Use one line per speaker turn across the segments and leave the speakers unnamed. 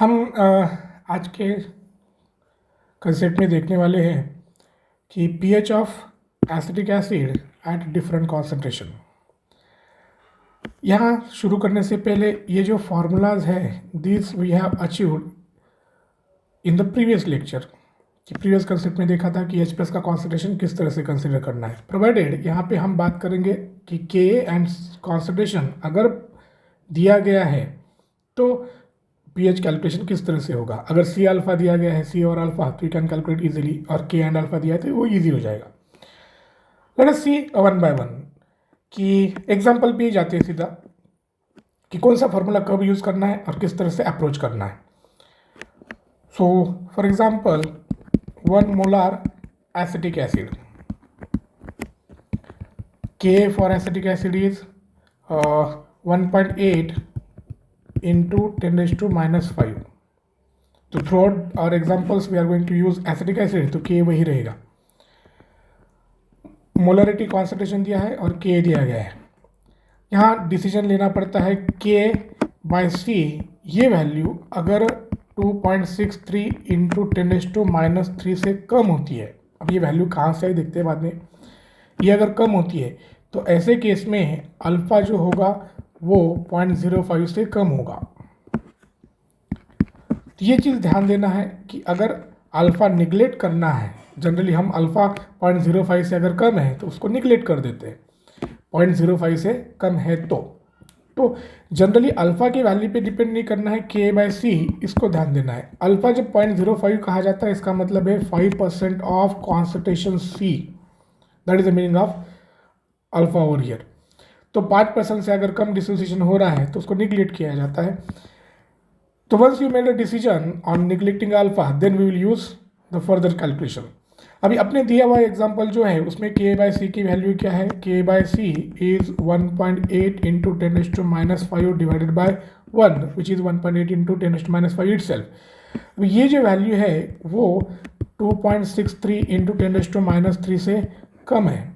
हम आज के कंसेप्ट में देखने वाले हैं कि pH of acetic acid at different concentration. यहाँ शुरू करने से पहले ये जो फार्मूलाज है this we have achieved in the previous lecture. कि प्रीवियस कंसेप्ट में देखा था कि H+ का कॉन्सेंट्रेशन किस तरह से कंसिडर करना है। प्रोवाइडेड यहाँ पे हम बात करेंगे कि Ka एंड कॉन्सेंट्रेशन अगर दिया गया है तो पीएच कैलकुलेशन किस तरह से होगा। अगर सी अल्फा दिया गया है, सी और अल्फा, तो यू कैन कैलकुलेट इजीली, और के एंड अल्फा दिया है तो वो इजी हो जाएगा। Let us see one by one कि एग्जांपल पे जाते हैं सीधा कि कौन सा फार्मूला कब यूज़ करना है और किस तरह से अप्रोच करना है। So for example 1 molar acetic acid, K for acetic acid is 1.8 into 10⁻⁵. तो throughout our examples we are going to use acetic acid, तो K वही रहेगा। मोलरिटी कॉन्सेंट्रेशन दिया है और K दिया गया है। यहाँ डिसीजन लेना पड़ता है K/C, ये वैल्यू अगर 2.63 इंटू 10⁻³ से कम होती है। अब ये वैल्यू कहाँ से आई देखते हैं बाद में। ये अगर कम होती है तो ऐसे केस में अल्फ़ा जो होगा वो 0.05 से कम होगा। तो ये चीज़ ध्यान देना है कि अगर अल्फ़ा निगलेक्ट करना है, जनरली हम अल्फ़ा 0.05 से अगर कम है तो उसको निगलेक्ट कर देते हैं। 0.05 से कम है तो जनरली अल्फ़ा की वैल्यू पे डिपेंड नहीं करना है, K/C, इसको ध्यान देना है। अल्फ़ा जब 0.05 कहा जाता है इसका मतलब है 5% of concentration C, that is the meaning of alpha over here. तो 5% से अगर कम डिसोसिएशन हो रहा है तो उसको निगलेक्ट किया जाता है। तो once you made a decision on neglecting alpha then we will use the further calculation. अभी अपने दिया हुआ एग्जांपल जो है उसमें K/C की वैल्यू क्या है। K/C is 1.8 into 10⁻⁵ divided by 1 which is 1.8 into 10⁻⁵ itself. अब ये जो वैल्यू है वो 2.63 इंटू 10⁻³ से कम है,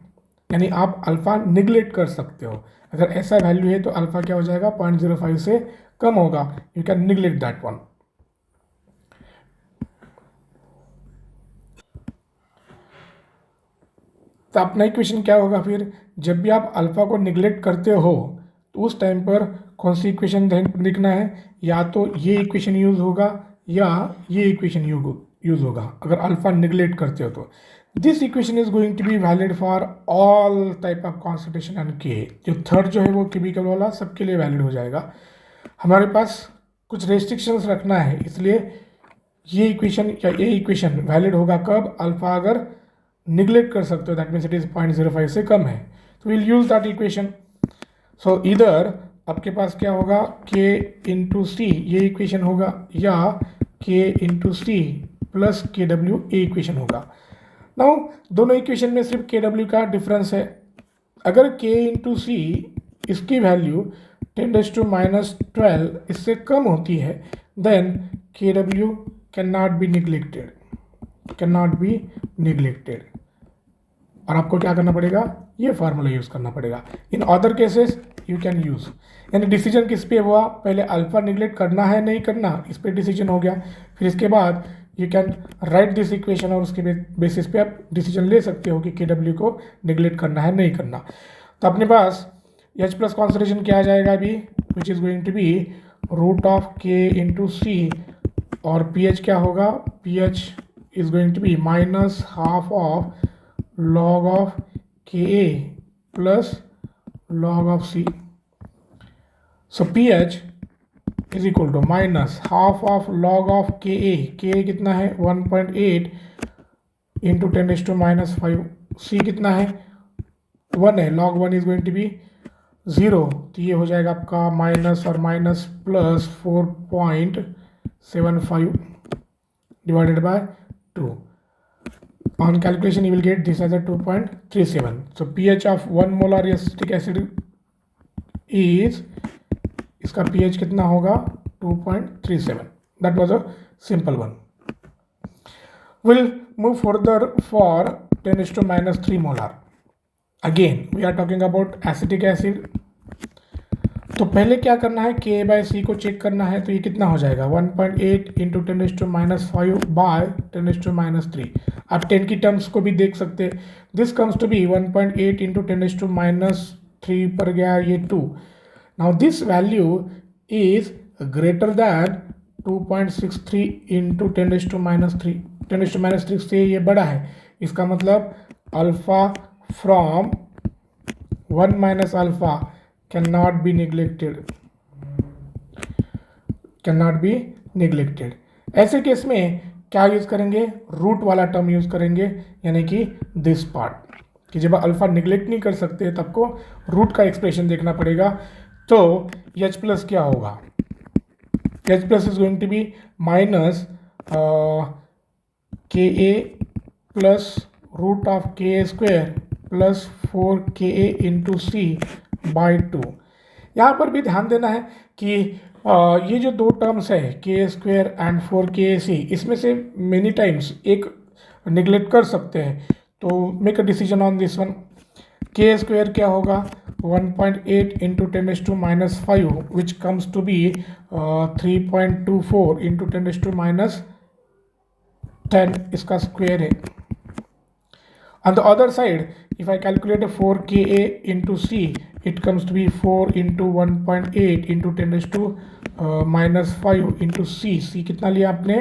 यानी आप अल्फ़ा निगलेक्ट कर सकते हो। अगर ऐसा वैल्यू है तो अल्फ़ा क्या हो जाएगा, 0.05 से कम होगा। You can neglect that one. तो अपना इक्वेशन क्या होगा फिर, जब भी आप अल्फ़ा को निगलेक्ट करते हो तो उस टाइम पर कौन सी इक्वेशन लिखना है, या तो ये इक्वेशन यूज़ होगा या ये इक्वेशन यूज़ होगा अगर अल्फ़ा निगलेक्ट करते हो तो। This equation is going to be valid for all type of concentration and K. जो थर्ड जो है वो केमिकल वाला सबके लिए वैलिड हो जाएगा। हमारे पास कुछ रेस्ट्रिक्शंस रखना है, इसलिए ये इक्वेशन या ये इक्वेशन वैलिड होगा कब, अल्फ़ा अगर निगलेक्ट कर सकते हो, दैट मीन्स इट इज़ 0.05 से कम है, तो विल यूज़ दैट इक्वेशन। सो इधर आपके पास क्या होगा, K इंटू सी ये इक्वेशन होगा, या K into C plus KW ये इक्वेशन होगा। नाउ दोनों इक्वेशन में सिर्फ KW का डिफरेंस है। अगर K इंटू सी इसकी वैल्यू 10⁻12 इससे कम होती है then KW can not be neglected, और आपको क्या करना पड़ेगा, ये फार्मूला यूज़ करना पड़ेगा। In other cases you can use, यानी डिसीजन किस पे हुआ, पहले अल्फ़ा निगलेक्ट करना है नहीं करना, इस पे डिसीजन हो गया। फिर इसके बाद you can write this equation और उसके बेसिस पे आप डिसीजन ले सकते हो कि KW को निगलेक्ट करना है नहीं करना। तो अपने पास H+ कॉन्सेंट्रेशन क्या आ जाएगा अभी, which is going to be √K into C, और pH क्या होगा, pH is going to be -½ of log of Ka plus log of C. So pH is equal to -½ of log of Ka। Ka कितना है 1.8 into 10⁻⁵। C कितना है 1 है, log 1 is going to be 0, तो ये हो जाएगा आपका माइनस और minus plus 4.75 divided by 2। On calculation you will get this as a 2.37. So pH of 1 molar acetic acid is, इसका pH कितना होगा 2.37. That was a simple one. We'll move further for 10⁻³ molar. Again we are talking about acetic acid. तो पहले क्या करना है, के bye सी को चेक करना है, तो ये कितना हो जाएगा 1.8 इंटू 10⁻5 बाय 10⁻3। आप 10 की टर्म्स को भी देख सकते हैं। This comes to be 1.8 into 10⁻3 पर गया ये 2। Now this value is greater than 2.63 into 10⁻3। 10⁻3 से ये बड़ा है, इसका मतलब alpha from 1 minus alpha cannot be neglected। ऐसे केस में क्या यूज करेंगे, रूट वाला टर्म यूज करेंगे, यानी कि दिस पार्ट, कि जब अल्फा निगलेक्ट नहीं कर सकते तब को रूट का एक्सप्रेशन देखना पड़ेगा। तो एच प्लस क्या होगा, H plus is going to be minus K A plus root of K A square plus 4ka into C by 2। यहाँ पर भी ध्यान देना है कि ये जो दो टर्म्स है के स्क्वेयर एंड 4ka, इसमें से मेनी टाइम्स एक निगलेक्ट कर सकते हैं, तो make a decision on this one. K square क्या होगा 1.8 into 10⁻5 which comes to be 3.24 into 10⁻10, इसका स्क्वेयर है। On the other side, if I calculate a 4ka into c, it comes to be 4 into 1.8 into 10⁻5 into c। c कितना लिया आपने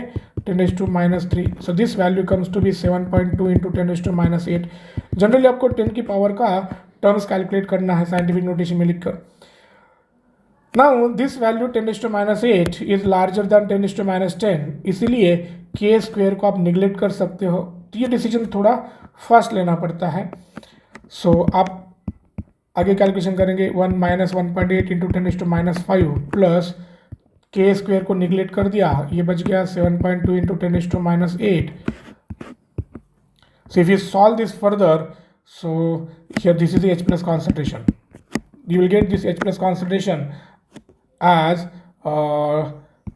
10⁻3। So this value comes to be 7.2 into 10⁻8। Generally आपको 10 की power का terms calculate करना है scientific notation में लिखकर। Now this value 10⁻8 is larger than 10⁻10, इसीलिए के स्क्वेयर को आप निगलेक्ट कर सकते हो। तो ये डिसीजन थोड़ा फास्ट लेना पड़ता है। सो आप आगे कैलकुलेशन करेंगे 1 माइनस 1.8 इंटू 10⁻5 प्लस के स्क्वेयर को निगलेक्ट कर दिया, ये बच गया 7.2 into 10⁻8। So if you solve this further, so here this is the H+ concentration। You will get this H+ concentration as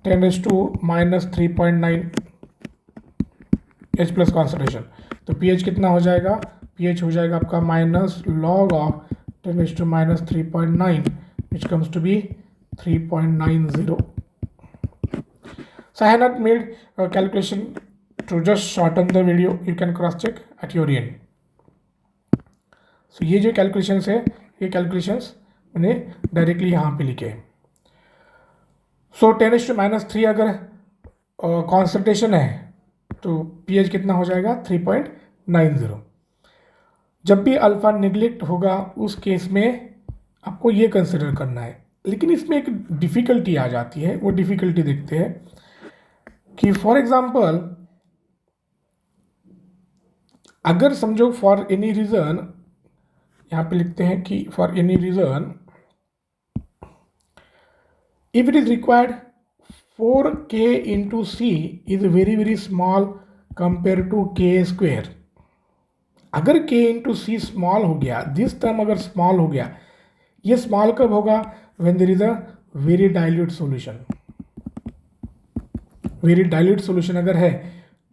10⁻3.9 H+ concentration। तो pH कितना हो जाएगा, pH हो जाएगा आपका minus log of 10⁻3.9 which comes to be 3.90। So I have not made a calculation to just shorten the video, you can cross check at your end। So ये जो calculations है, ये calculations मैंने डायरेक्टली यहाँ पे लिखे हैं। सो 10⁻3 अगर कॉन्सेंट्रेशन है तो pH कितना हो जाएगा 3.90। जब भी अल्फा निगलेक्ट होगा उस केस में आपको ये कंसिडर करना है, लेकिन इसमें एक डिफ़िकल्टी आ जाती है। वो डिफ़िकल्टी देखते हैं कि फॉर एग्जांपल अगर समझो फॉर एनी रीज़न, यहाँ पे लिखते हैं कि for any reason if it is required 4k into c is very small compared to k square। अगर k into c स्मॉल हो गया, दिस टर्म अगर स्मॉल हो गया, ये स्मॉल कब होगा when there is a very dilute solution। Very dilute solution अगर है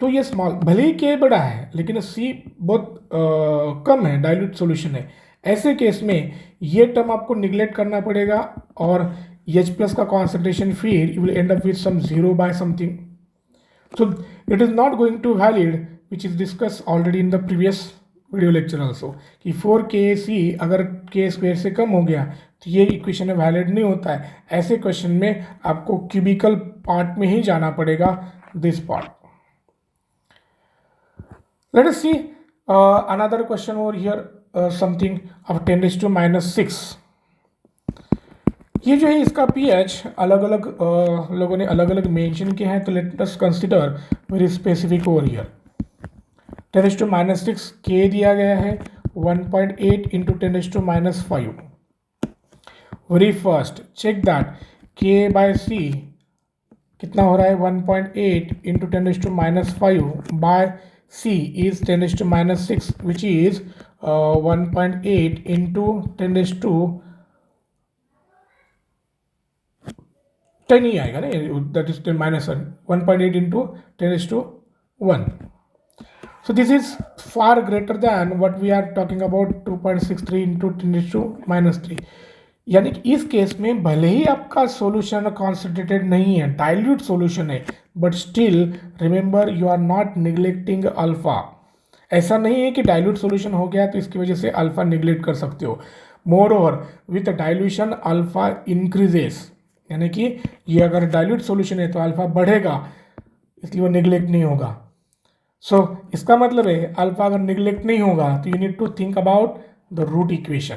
तो ये स्मॉल, भले ही k बड़ा है लेकिन c बहुत कम है, डाइल्यूट सॉल्यूशन है। ऐसे केस में ये टर्म आपको निगलेक्ट करना पड़ेगा और H+ का concentration फिर you will end up with some 0 by something। So it is not going to valid which is discussed already in the previous video lecture also कि 4kc अगर k स्क्वायर से कम हो गया तो ये इक्वेशन वैलिड नहीं होता है। ऐसे क्वेश्चन में आपको क्यूबिकल पार्ट में ही जाना पड़ेगा, this part. Let us see another question over here, something of 10⁻6। ये जो है इसका pH अलग अलग लोगों ने अलग अलग मेंशन किए हैं, तो let us consider very specific over here. 10⁻6 K दिया गया है 1.8 into 10⁻5। Very first check that K by C कितना हो रहा है 1.8 into 10⁻5 by C is 10⁻6 which is 1.8 into 10 ही आएगा ना, that is 10⁻1 1.8 into 10⁻1। So this is far greater than what we are talking about 2.63 into 10⁻3। यानी कि इस केस में भले ही आपका सॉल्यूशन कॉन्सेंट्रेटेड नहीं है, डाइल्यूट सॉल्यूशन है, but still remember you are not neglecting alpha. ऐसा नहीं है कि डाइल्यूट सॉल्यूशन हो गया तो इसकी वजह से अल्फा निग्लेक्ट कर सकते हो। More over with dilution alpha increases, यानी कि ये अगर डाइल्यूट सॉल्यूशन है तो अल्फा बढ़ेगा, इसलिए वो निग्लेक्ट नहीं होगा। सो इसका मतलब है अल्फा अगर निग्लेक्ट नहीं होगा तो you need to think about the root equation.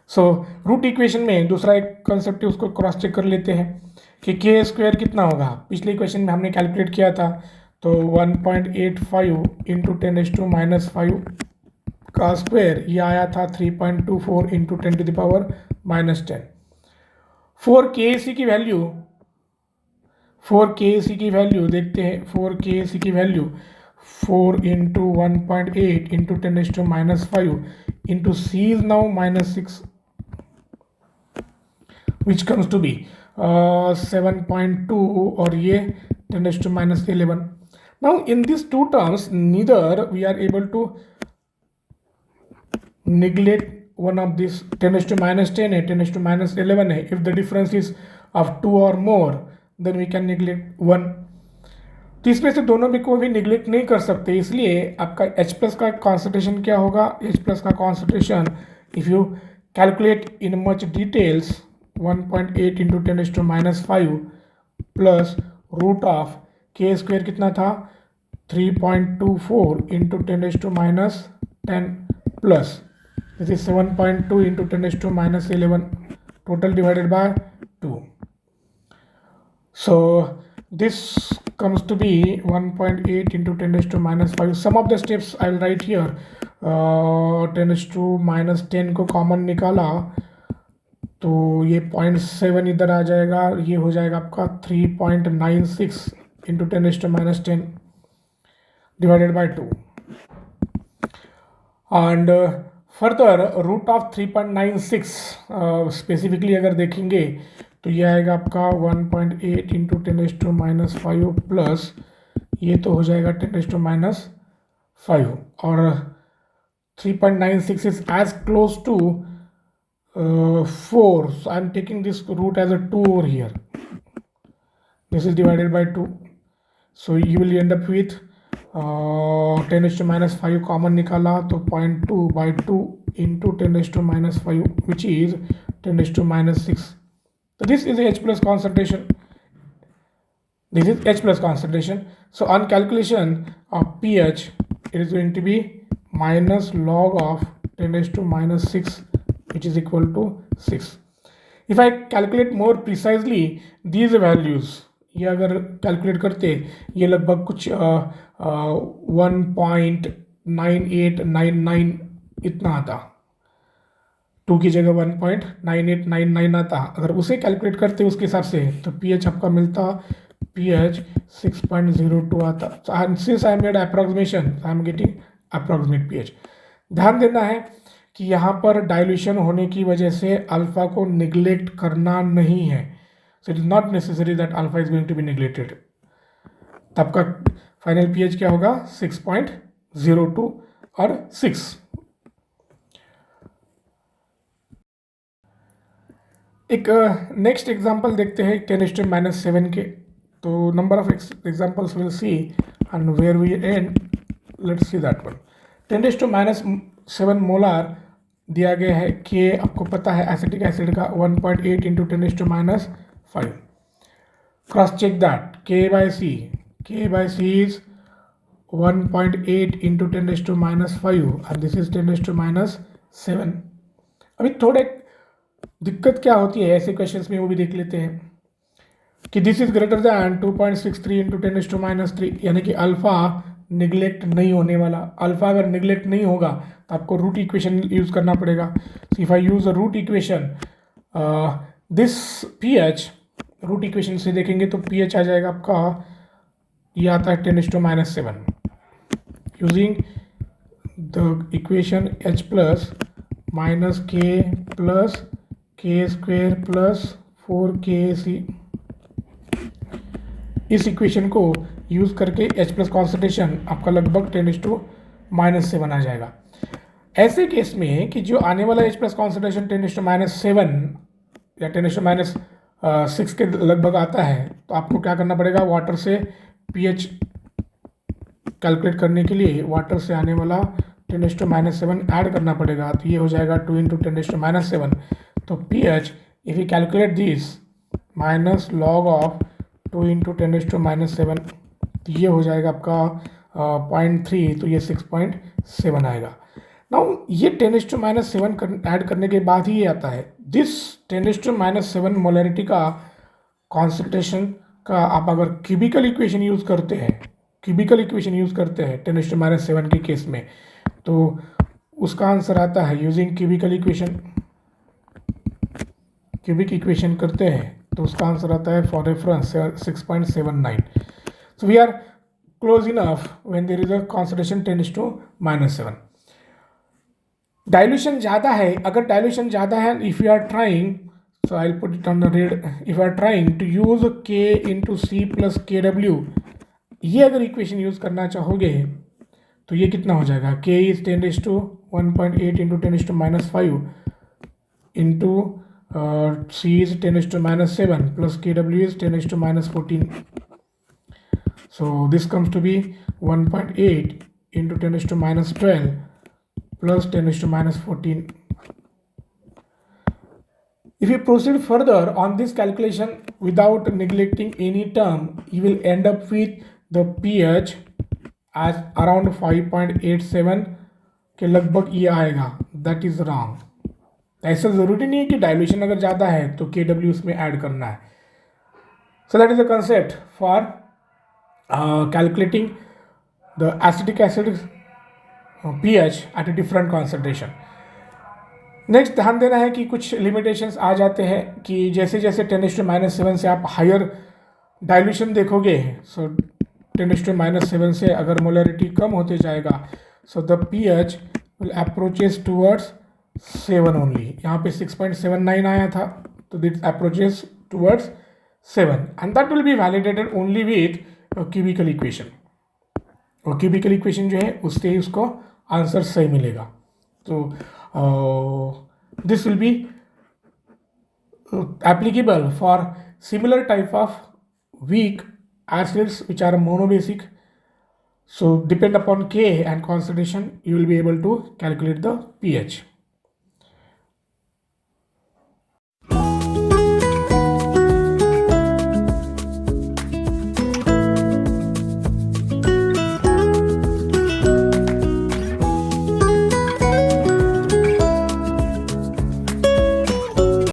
So root equation में दूसरा एक कंसेप्ट है, उसको क्रॉस चेक कर लेते हैं कि के स्क्वायर कितना होगा। पिछले इक्वेशन में हमने कैलकुलेट किया था, तो 1.85 इंटू 10⁻⁻5 का स्क्वायर ये आया था 3.24 इंटू 10⁻⁻10। 4 के की वैल्यू देखते हैं। 4 की value 4 into 1.8 into 10⁻5 into C is now -6, which comes to be 7.2 और ये 10⁻11। Now in these two terms neither we are able to neglect one of these 10⁻10 है, 10⁻11 है। If the difference is of 2 or more then we can neglect 1। तो इसमें से दोनों में कोई भी निगलेक्ट नहीं कर सकते, इसलिए आपका H+ का कॉन्सेंट्रेशन क्या होगा। H+ का concentration if you calculate in much details 1.8 into 10⁻5 plus root of K square कितना था 3.24 into 10⁻10 plus this is 7.2 into 10⁻11 total divided by 2। So this comes to be 1.8 into 10⁻5. Some of the steps I'll write here. 10⁻10 को common निकाला तो ये 0.7 इधर आ जाएगा, ये हो जाएगा आपका 3.96 into 10⁻10 divided by 2। And further root of 3.96 specifically अगर देखेंगे तो ये आएगा आपका 1.8 इंटू 10⁻5 प्लस ये तो हो जाएगा 10⁻5 और 3.96 is as close to 4, so I am taking this root as a 2 over here. This is divided by 2, so you will end up with 10⁻5 common निकाला तो 0.2 by 2 into 10⁻5 which is 10⁻6. So this is H+ concentration. This is H+ concentration. So on calculation of pH, it is going to be minus log of 10⁻6, which is equal to 6. If I calculate more precisely these values, ये अगर calculate करते ये लगभग कुछ 1.9899 इतना आता, 2 की जगह 1.9899 आता। अगर उसे कैलकुलेट करते उसके हिसाब से तो pH आपका मिलता pH 6.02 आता। Since I made approximation I am getting approximate pH। ध्यान देना है कि यहाँ पर डाइल्यूशन होने की वजह से अल्फा को निगलेक्ट करना नहीं है। So it is not necessary that alpha is going to be neglected. तब का फाइनल pH क्या होगा 6.02 और 6। एक नेक्स्ट एग्जांपल देखते हैं 10⁻7 के। तो number of examples will see and where we end, let's see that one. 10⁻7 molar दिया गया है, के आपको पता है एसिटिक एसिड का 1.8 into 10⁻5। Cross check that K by C is 1.8 into 10⁻5 and this is 10⁻7। अभी थोड़े दिक्कत क्या होती है ऐसे क्वेश्चंस में वो भी देख लेते हैं कि this is greater than 2.63 into 10⁻3, यानी कि अल्फा निगलेक्ट नहीं होने वाला। अल्फा अगर निगलेक्ट नहीं होगा तो आपको रूट इक्वेशन यूज़ करना पड़ेगा। So if I use a root equation this pH, root equation से देखेंगे तो pH आ जाएगा आपका, ये आता है 10⁻7 using the equation H+ minus के प्लस के स्क्वेयर प्लस 4kc। इस इक्वेशन को यूज़ करके H+ कॉन्सेंट्रेशन आपका लगभग 10⁻7 आ जाएगा। ऐसे केस में कि जो आने वाला H प्लस कॉन्सेंट्रेशन 10⁻7 या 10⁻6 के लगभग आता है, तो आपको क्या करना पड़ेगा, वाटर से pH कैलकुलेट करने के लिए वाटर से आने वाला 10⁻7 ऐड करना पड़ेगा। तो ये हो जाएगा 2 × 10⁻7। तो pH if you calculate this minus log of 2 × 10⁻7, तो ये हो जाएगा आपका 0.3, तो ये 6.7 आएगा। नाउ ये 10⁻7 ऐड करने के बाद ही ये आता है। दिस 10⁻7 मोलरिटी का कॉन्सेंट्रेशन का आप अगर क्यूबिकल इक्वेशन यूज़ करते हैं, 10⁻7 के केस में, तो उसका आंसर आता है यूजिंग क्यूबिक इक्वेशन करते हैं, तो उसका आंसर आता है for reference 6.79। So we are close enough when there is a concentration 10⁻7। Dilution ज़्यादा है, अगर डाइल्यूशन ज़्यादा है, if you are trying, so I'll put it on the red, if you are trying to use K into C plus KW, ये अगर equation use करना चाहोगे तो ये कितना हो जाएगा, K is 10⁻1.8 into 10⁻5 into C is 10⁻7 plus KW is 10⁻14. So this comes to be 1.8 into 10⁻12 plus 10⁻14. If you proceed further on this calculation without neglecting any term, you will end up with the pH as around 5.87 के लगभग ये आएगा। That is wrong. ऐसा ज़रूरी नहीं है कि dilution अगर ज़्यादा है तो KW उसमें ऐड करना है। So that is a concept for calculating the acetic acid pH at a different concentration. Next ध्यान देना है कि कुछ लिमिटेशंस आ जाते हैं कि जैसे जैसे 10⁻7 से आप हायर डाइल्यूशन देखोगे, सो 10⁻7 से अगर मोलरिटी कम होते जाएगा, so the pH will approaches towards 7 only. यहाँ पे 6.79 आया था, तो it approaches towards 7 and that will be validated only with cubical equation. और क्यूबिकल इक्वेशन जो है उससे ही उसको आंसर सही मिलेगा। तो this will be applicable for similar type of weak acids which are monobasic. So depend upon K and concentration, you will be able to calculate the pH.